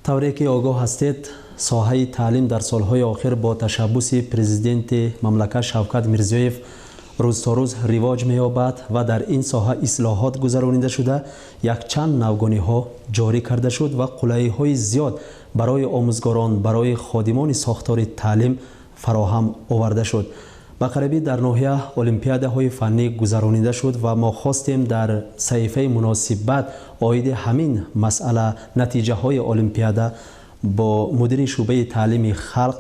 тавре ки огоҳ ҳастед, соҳаи таълим дар солҳои охир бо ташаббуси президенти мамлакат Шавкат Мирзиёев рӯз то рӯз ривоҷ меёбад ва дар ин соҳа ислоҳот гузаронида шуда, якчанд навгониҳо ҷорӣ карда шуд ва қулайиҳои зиёд барои омӯзгорон, барои ходимони сохтори таълим фароҳам оварда шуд. ба қарибӣ дар ноҳия олимпиадаҳои фаннӣ гузаронида шуд ва мо хостем дар саҳифаи муносибат оиди ҳамин масъала натиҷаҳои олимпиада бо мудири шӯъбаи таълими халқ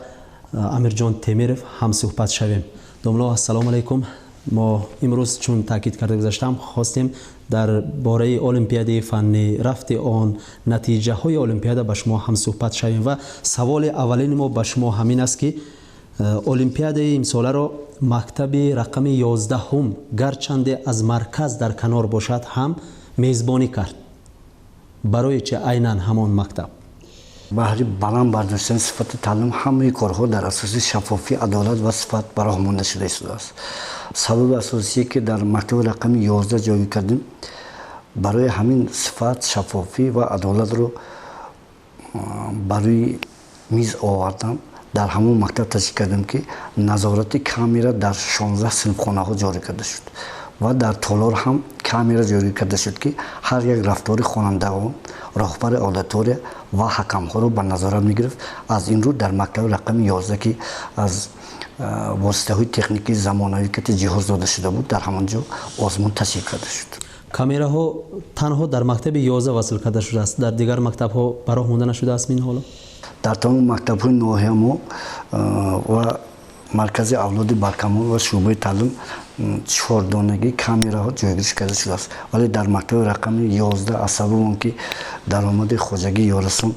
Амирҷон Темиров ҳамсуҳбат шавем. Домно, ассалому алайкум. мо имрӯз чун таъкид карда гузаштам, хостем дар бораи олимпиадаи фаннӣ, рафти он, натиҷаҳои олимпиада ба шумо ҳамсуҳбат шавем ва саволи аввалини мо ба шумо ҳамин аст ки олимпиадаи имсоларо мактаби рақами 11 гарчанде аз марказ дар канор бошад ҳам мезбонӣ кард. барои чӣ айнан ҳамон мактаб? баҳри баланд бардоштани сифати таълим ҳамаи корҳо дар асоси шаффофӣ, адолат ва сифат бароҳ монда шуда истодааст. сабаби асосие ки дар мактаби рақами 11 ҷойгир кардем, барои ҳамин сифат, шаффофӣ ва адолатро барои миз овардан дар ҳамон мактаб ташкил кардем ки назорати камера дар 16 синфхонаҳо ҷорӣ карда шуд ва дар толор ҳам камера ҷорӣ карда шуд ки ҳар як рафтори хонандагон, роҳбари аудитория ва ҳакамҳоро ба назорат мегирифт. аз ин рӯ дар мактаби рақами 11 ки аз воситаҳои техникии замонавӣ ки ҷиҳоз дода шуда буд, дар ҳамон ҷо озмун ташкил карда шуд. камераҳо танҳо дар мактаби 11 васл карда шудааст, дар дигар мактабҳо бароҳ монда нашудааст мин ҳоло? дар тамоми мактабҳои ноҳия мо ва маркази авлоди баркамол ва шӯъбаи таълим 4 донагӣ камераҳо ҷойгириш карда шудааст, вале дар мактаби рақами 11 аз сабаби он ки даромади хоҷагӣ ёрасон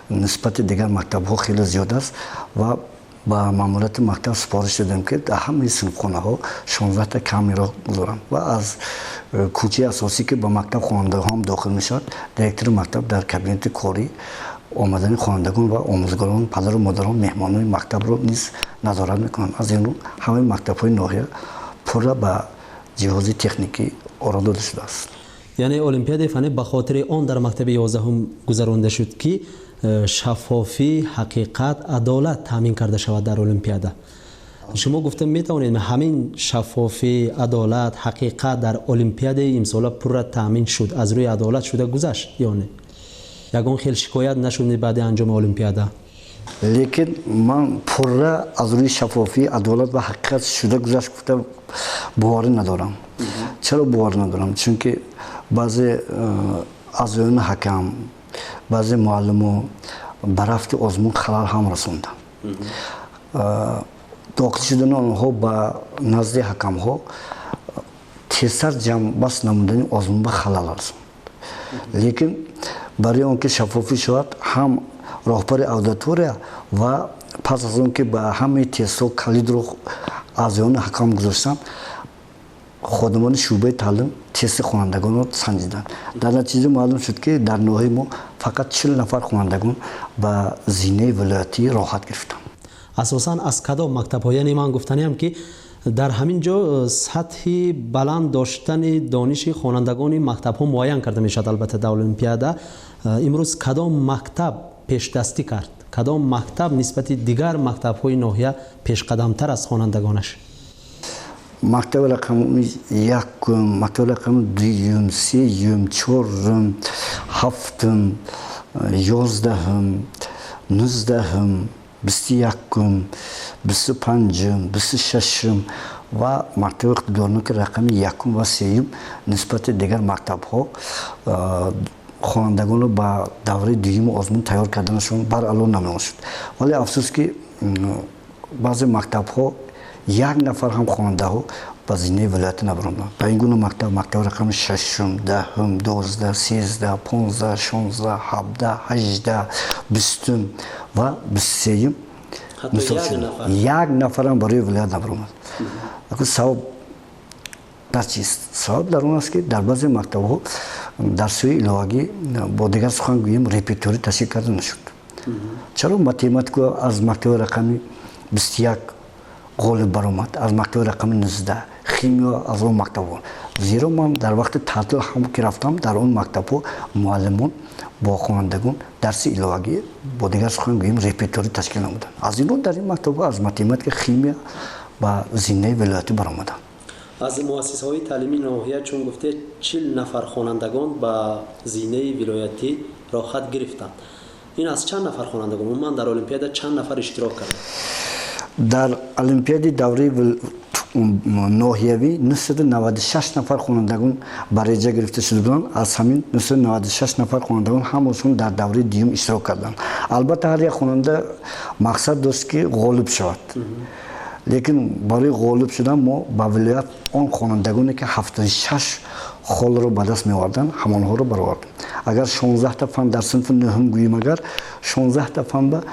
нисбати дигар мактабҳо хеле зиёд аст ва ба маъмурияти мактаб сипориш додем ки дар ҳамаи синфхонаҳо 16 та камера гузоранд ва аз кӯчаи асосӣ ки ба мактаб хонандаҳоам дохил мешавад, директори мактаб дар кабинети корӣ омадани хонандагон ва омӯзгорон, падару модарон, меҳмонони мактабро низ назорат мекунанд. аз ин рӯ ҳамаи мактабҳои ноҳия пурра ба ҷиҳози техникӣ ора дода шудааст. яъне олимпиадаи фаннӣ ба хотири он дар мактаби 11 гузаронида шуд ки шаффофӣ, ҳақиқат, адолат таъмин карда шавад дар олимпиада. шумо гуфта метавонед ҳамин шаффофӣ, адолат, ҳақиқат дар олимпиадаи имсола пурра таъмин шуд, аз рӯи адолат шуда гузашт ё не? ягон хел шикоят нашуд баъди анҷоми олимпиада? лекин ман пурра аз рӯи шаффофӣ, адолат ва ҳақиқат шуда гузашт гуфта боварӣ надорам. чаро боварӣ надорам? чунки баъзе аъзоёни ҳакам, баъзе муаллимо ба рафти озмун халал ҳам расонданд. дохил шудани онҳо ба назди ҳакамҳо тезтар ҷамъбаст намудани озмун ба халал расонд. лекин барои он ки шаффофӣ шавад, ҳам роҳбари аудитория ва пас аз он ки ба ҳамаи тестҳо калидро аъзоёни ҳакам гузоштанд, ходимони шӯъбаи таълим тести хонандагонро санҷиданд. дар натиҷа маълум шуд ки дар ноҳияи мо фақат 40 нафар хонандагон ба зинаи вилоятӣ роҳат гирифтанд. асосан аз кадом мактабҳо? яъне ман гуфтаниам ки дар ҳамин ҷо сатҳи баланд доштани дониши хонандагони мактабҳо муайян карда мешавад. албатта дар олимпиада имрӯз кадом мактаб пешдастӣ кард? кадом мактаб нисбати дигар мактабҳои ноҳия пешқадамтар аст хонандагонаш? мактаби рақами 1, мактаби рақами 2, 3, 4, 7, 11, 19, 21, 25, 26 ва мактаби иқтидорноки рақами 1 ва 3 нисбати дигар мактабҳо хонандагонро ба давраи дуюми озмун тайёр карданашон баръало намоён шуд. вале афсӯс ки баъзе мактабҳо 1 нафар ҳам хонандаҳо ба зинаи вилоятӣ набаронданд. ба ин гуна мактаби рақами 6, 10, 12, 13, 15, 16, 17, 18, 20 ва 23 1 нафарам барои вилоят набаромад. сабаб дар чист? сабаб дар он аст ки дар баъзе мактабҳо дарсҳои иловагӣ, бо дигар сухан гӯем, репертуорӣ ташкил карда нашуд. чаро математика аз мактаби рақами 21 ғолиб баромад, аз мактаби рақами 19 химия аз он мактаб. зеро ман дар вақти таътил ҳам ки рафтам дар он мактабҳо муаллимон бо хонандагон дарси иловагӣ бо дигар сухан гӯем репертуарӣ ташкил намуданд. аз инро дар ин мактабҳо аз математика, химия ба зиннаи вилоятӣ баромаданд. аз муассисаҳои таълимии ноҳия чун гуфте 40 нафар хонандагон ба зинаи вилоятӣ рохат гирифтанд. ин аз чанд нафар хонандагон умуман дар олимпиада чанд нафар иштирок карданд? дар олимпиади давраи ноҳиявӣ 996 нафар хонандагон ба реҷа гирифта шуда буданд. аз ҳамин 996 нафар хонандагон ҳамашон дар давраи дуюм иштирок карданд. албатта ҳар як хонанда мақсад дошт ки ғолиб шавад. лекин барои ғолиб шудан мо ба вилоят он хонандагоне ки 76 холро ба даст меоварданд ҳамонҳоро баровардем. агар 16 фан дар синфи нӯҳум гӯем, агар 16 фан ба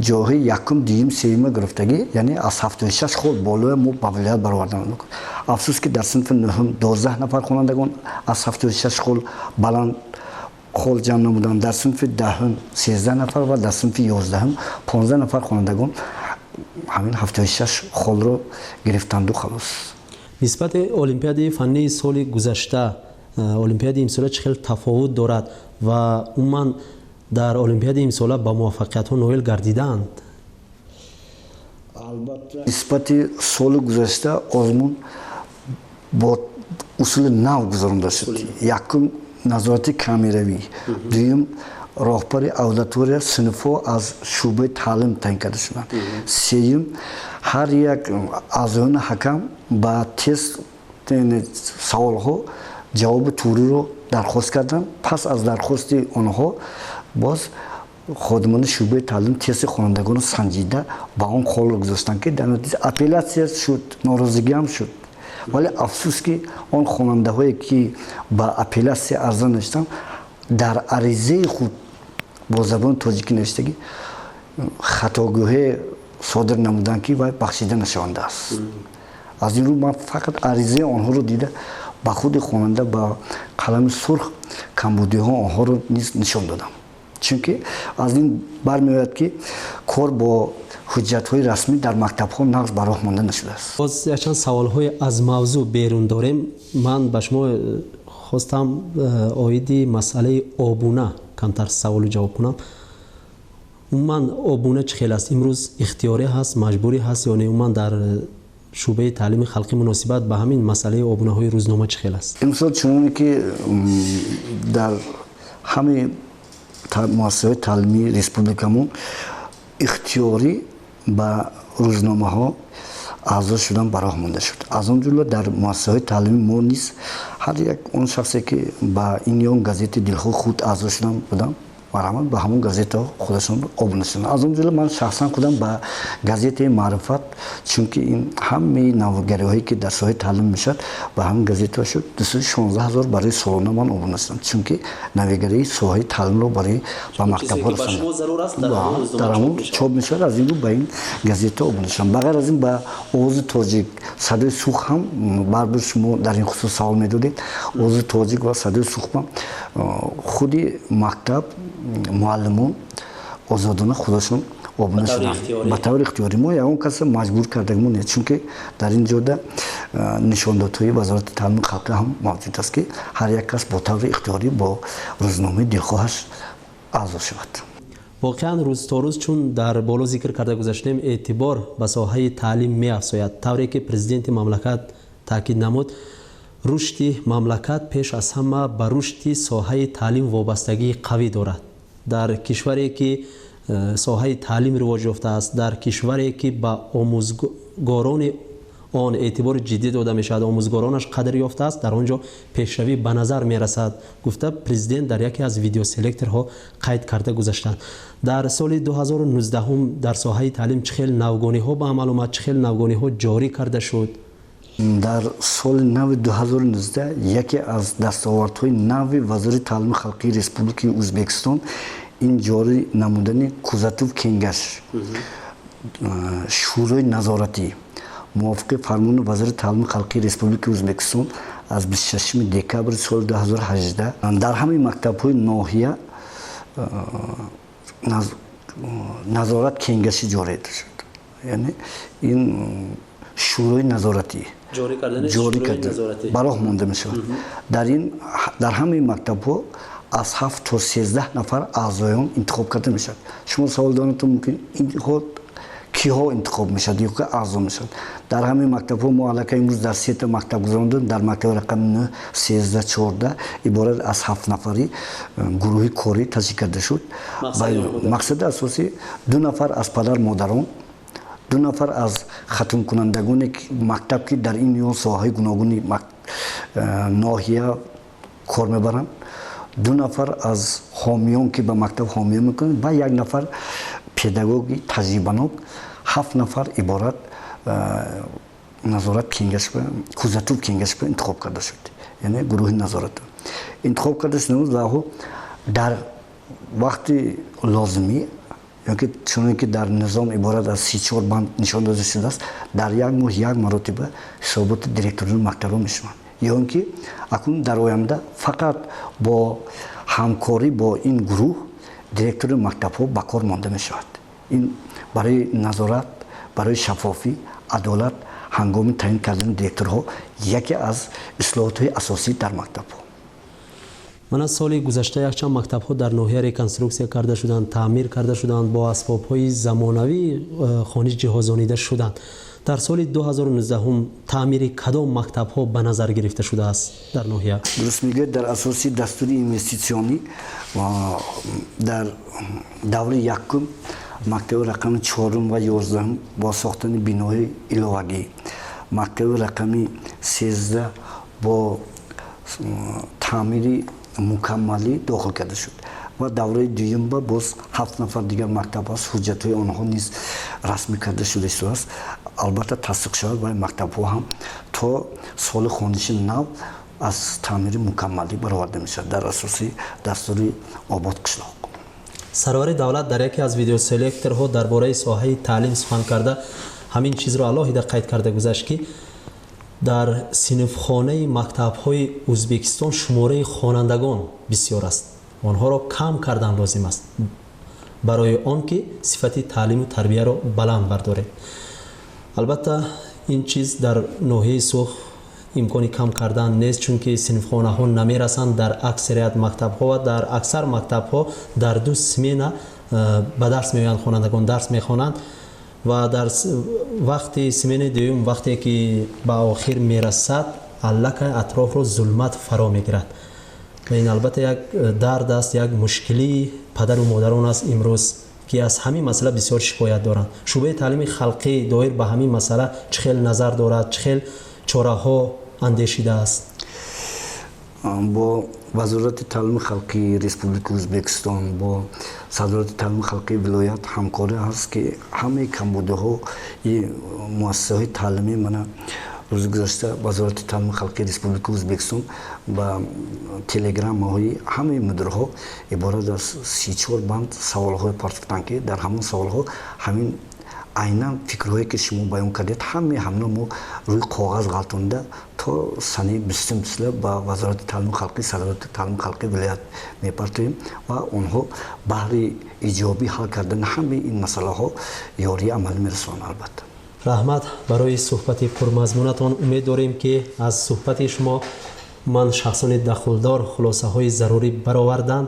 ҷоҳи якум, дуюм, сеюма гирифтагӣ, яъне аз 76 хол болоя мо ба вилоят баровардан мекунем. афсус ки дар синфи нӯҳум 12 нафар хонандагон аз 76 хол баланд хол ҷамъ намуданд. дар синфи даҳум 13 нафар ва дар синфи 11 15 нафар хонандагон ҳамин 76 холро гирифтанду халос. нисбати олимпиадаи фаннии соли гузашта олимпиадаи имсола чӣ хел тафовут дорад ва умуман дар олимпиадаи имсола ба муваффақиятҳо ноил гардидаанд? албатта нисбати соли гузашта озмун бо усули нав гузаронда шуд. якум назорати камеравӣ, дуюм роҳбари аудитория синфҳо аз шӯъбаи таълим таъин карда шуданд. сеюм ҳар як аъзоёни ҳакам ба тест саволҳо ҷавоби туриро дархост карданд. пас аз дархости онҳо боз ходимони шӯъбаи таълим тести хонандагонро санҷида ба он холро гузоштанд ки дар натиҷа апеллясия шуд, норозигиам шуд. вале афсус ки он хонандаҳое ки ба апеллясия арза навиштанд дар аризаи худ бо забони тоҷикӣ навиштагӣ хатогӯҳе содир намуданд ки вай бахшида нашавандааст. аз ин рӯ ман фақат аризаи онҳоро дида ба худи хонанда ба қалами сурх камбудиҳо онҳоро низ нишон додам. чунки аз ин бармеояд ки кор бо ҳуҷҷатҳои расмӣ дар мактабҳо нағз ба роҳ монда нашудааст. боз якчанд саволҳои аз мавзӯъ берун дорем. ман ба шумо хостам оиди масъалаи обуна камтар саволу ҷавоб кунам. умуман обуна чӣ хел аст? имрӯз ихтиёрӣ ҳаст, маҷбурӣ ҳаст ё не умуман дар шӯъбаи таълими халқӣ муносибат ба ҳамин масъалаи обунаҳои рӯзнома чӣ хел аст? имсол чуноне ки дар ҳамаи муассисаҳои таълимии республикамон ихтиёрӣ ба рӯзномаҳо аъзо шудан ба роҳ монда шуд. аз он ҷумла дар муассисаҳои таълимӣ мо низ ҳар як он шахсе ки ба ин ё он газети дилхоҳи худ аъзо шудан буданд марҳамат ба ҳамон газетаҳо худашон обуна шуданд. аз он ҷумла ман шахсан худам ба газетаи маърифат, чунки ин ҳамаи навгариҳое ки дар соҳаи таълим мешавад ба ҳамин газетаҳо шуд 216 000 барои солона ман обуна шудам, чунки навигарии соҳаи таълимро барои ба мактабҳо дар ҳамон чоп мешавад. аз ин рӯ ба ин газета обуна шудам. ба ғайр аз ин ба овози тоҷик, садои сух ҳам барбир шумо дар ин хусус савол медодед. овози тоҷик ва садои сух ҳам худи мактаб муаллимон озодона худашон обуна шуданд ба таври ихтиёрӣ. мо ягон каса маҷбур кардагимон нест, чунки дар ин ҷода нишондодҳои вазорати таълими халқӣ ҳам мавҷуд аст ки ҳар як кас бо таври ихтиёрӣ бо рӯзномаи дилхоҳаш аъзо шавад. воқеан рӯз то рӯз чун дар боло зикр карда гузаштем эътибор ба соҳаи таълим меафзояд. тавре ки президенти мамлакат таъкид намуд, рушди мамлакат пеш аз ҳама ба рушди соҳаи таълим вобастагии қавӣ дорад. дар кишваре ки соҳаи таълим ривоҷ ёфтааст, дар кишваре ки ба омӯзгорони он эътибори ҷиддӣ дода мешавад, омӯзгоронаш қадр ёфтааст, дар он ҷо пешравӣ ба назар мерасад, гуфта президент дар яке аз видеоселекторҳо қайд карда гузаштанд. дар соли 2019 дар соҳаи таълим чӣ хел навгониҳо ба амал омад, чӣ хел навгониҳо ҷорӣ карда шуд? дар соли нави 2019 яке аз дастовардҳои нави вазори таълими халқии республикаи ӯзбекистон ин ҷорӣ намудани кӯзатув кенгаш шӯрои назоратӣ мувофиқи фармони вазори таълими халқии республикаи ӯзбекистон аз 26 декабри соли 2018 дар ҳамаи мактабҳои ноҳия назорат кенгашӣ ҷорӣ шуд. яъне ин шӯрои назоратӣ جاری کرده برای مانده می شود. در همه مکتب ها از 7 تا 13 نفر اعضایان انتخاب کرده می شود. شما سوال دارید ممکن این خود کیها انتخاب می شود یا که اعضا می شود. در همه مکتب ها ما علاقه امروز در 3 تا مکتب گذراندیم. در مکتب رقم 9 13 14 عبارت از 7 نفری گروهی کاری تشکیل کرده شد. مقصد اساسی 2 نفر از پدر مادران، 2 نفر از ختم کنندگان مکتب که در این یا ساحه گوناگون ناحیه کار میبرند، 2 نفر از حامیان که به مکتب حامی میکنند و 1 نفر پداگوگی تجربه‌ناک، 7 نفر عبارت نظارت کنگش به کوزاتوب کنگش به انتخاب کرده شد. یعنی گروه نظارت انتخاب کرده شد. در وقت لازمی چون که در نظام عبارت از 3-4 بند نشان داده شده است، در 1 ماه 1 مرتبه حسابات دیرکتوران مکتب میشوند. یا اینکه اکنون در آینده فقط با همکاری با این گروه دیرکتور مکتب ها به کار مانده می شود. این برای نظارت، برای شفافی، عدالت هنگام تعیین کردن دیرکتورها یکی از اصلاحات های اساسی در مکتب ها. من از سال گذشته یک چند مکتب ها در ناحیه ریکنستروکسیا کرده شدند، تعمیر کرده شدند، با اسباب های زمانوی خانه جهازانیده شدند. در سال 2019 هم تعمیر کدام مکتب ها به نظر گرفته شده است در ناحیه؟ درست میگه. در اساسی دستور اینوستیسیونی در دوره یکم مکتب رقم 4 و 11 با ساختن بینای علاوگی، مکتب رقم 13 با تعمیر مکملی داخل کرده شد و دوره دوم با باز 7 نفر دیگر مکتب است. حجت های آنها نیز رسمی کرده شده است. البته تصدیق شود برای مکتب ها هم تا سال خانش نو از تعمیر مکملی برآورده می شود در اساسی دستور آباد قشلاق. سرور دولت در یکی از ویدیو سلکتورها درباره ساحه تعلیم سخن کرده همین چیز را علاوه قید کرده گذاشت که در سینفخانه مکتب‌های ازبکستان شماره خوانندگان بسیار است. آنها را کم کردن لازم است برای آنکه صفت تعلیم و تربیت را بلند بردارد. البته این چیز در ناحیه سوخ امکانی کم کردن نیست، چون که سینفخانه‌ها نمیرسند. در اکثریت مکتب‌ها و در اکثر مکتب‌ها در 2 سمینه به درس میآیند، خوانندگان درس میخوانند و در وقت سمین دوم وقتی که به آخر میرسد علک اطراف را ظلمت فرا میگیرد و این البته یک درد است، یک مشکلی پدر و مادران است امروز که از همین مسئله بسیار شکایت دارند. شعبه تعلیم خلقی دایر به همین مسئله چه خیل نظر دارد، چه خیل چاره ها اندیشیده است؟ با وزارت تعلیم خلقی ریسپوبلیک ازبکستان با صدارت تعلیم خلقی ولایت همکاری هست که همه کمبوده ها مؤسسه های تعلیمی من روز گذشته وزارت تعلیم خلقی ریسپوبلیک ازبکستان با تلگرام های همه مدرها عبارت از 3-4 بند سوال های پرسیدند که در همون سوال ها همین عیناً فکرهایی که شما بیان کردید همه ما روی کاغذ غلطونده تا سنه 20 با وزارت تعلیم خلقی صدارت تعلیم خلقی ولایت میپرتیم و آنها بهره ایجابی حل کردن همه این مسئله ها یاری عمل میرسانند. البته رحمت برای صحبت پرمضمونتان. امید داریم که از صحبت شما من شخصان دخلدار خلاصه های ضروری برآوردند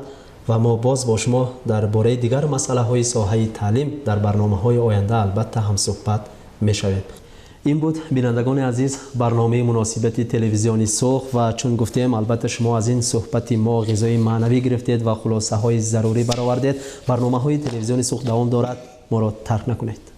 و ما باز با شما درباره دیگر مسئله های ساحه تعلیم در برنامه های آینده البته هم صحبت می شود. این بود بینندگان عزیز برنامه مناسبت تلویزیونی سوخ و چون گفتیم البته شما از این صحبت ما غذای معنوی گرفتید و خلاصه های ضروری برآوردید. برنامه های تلویزیونی سوخ دوام دارد، ما را ترک نکنید.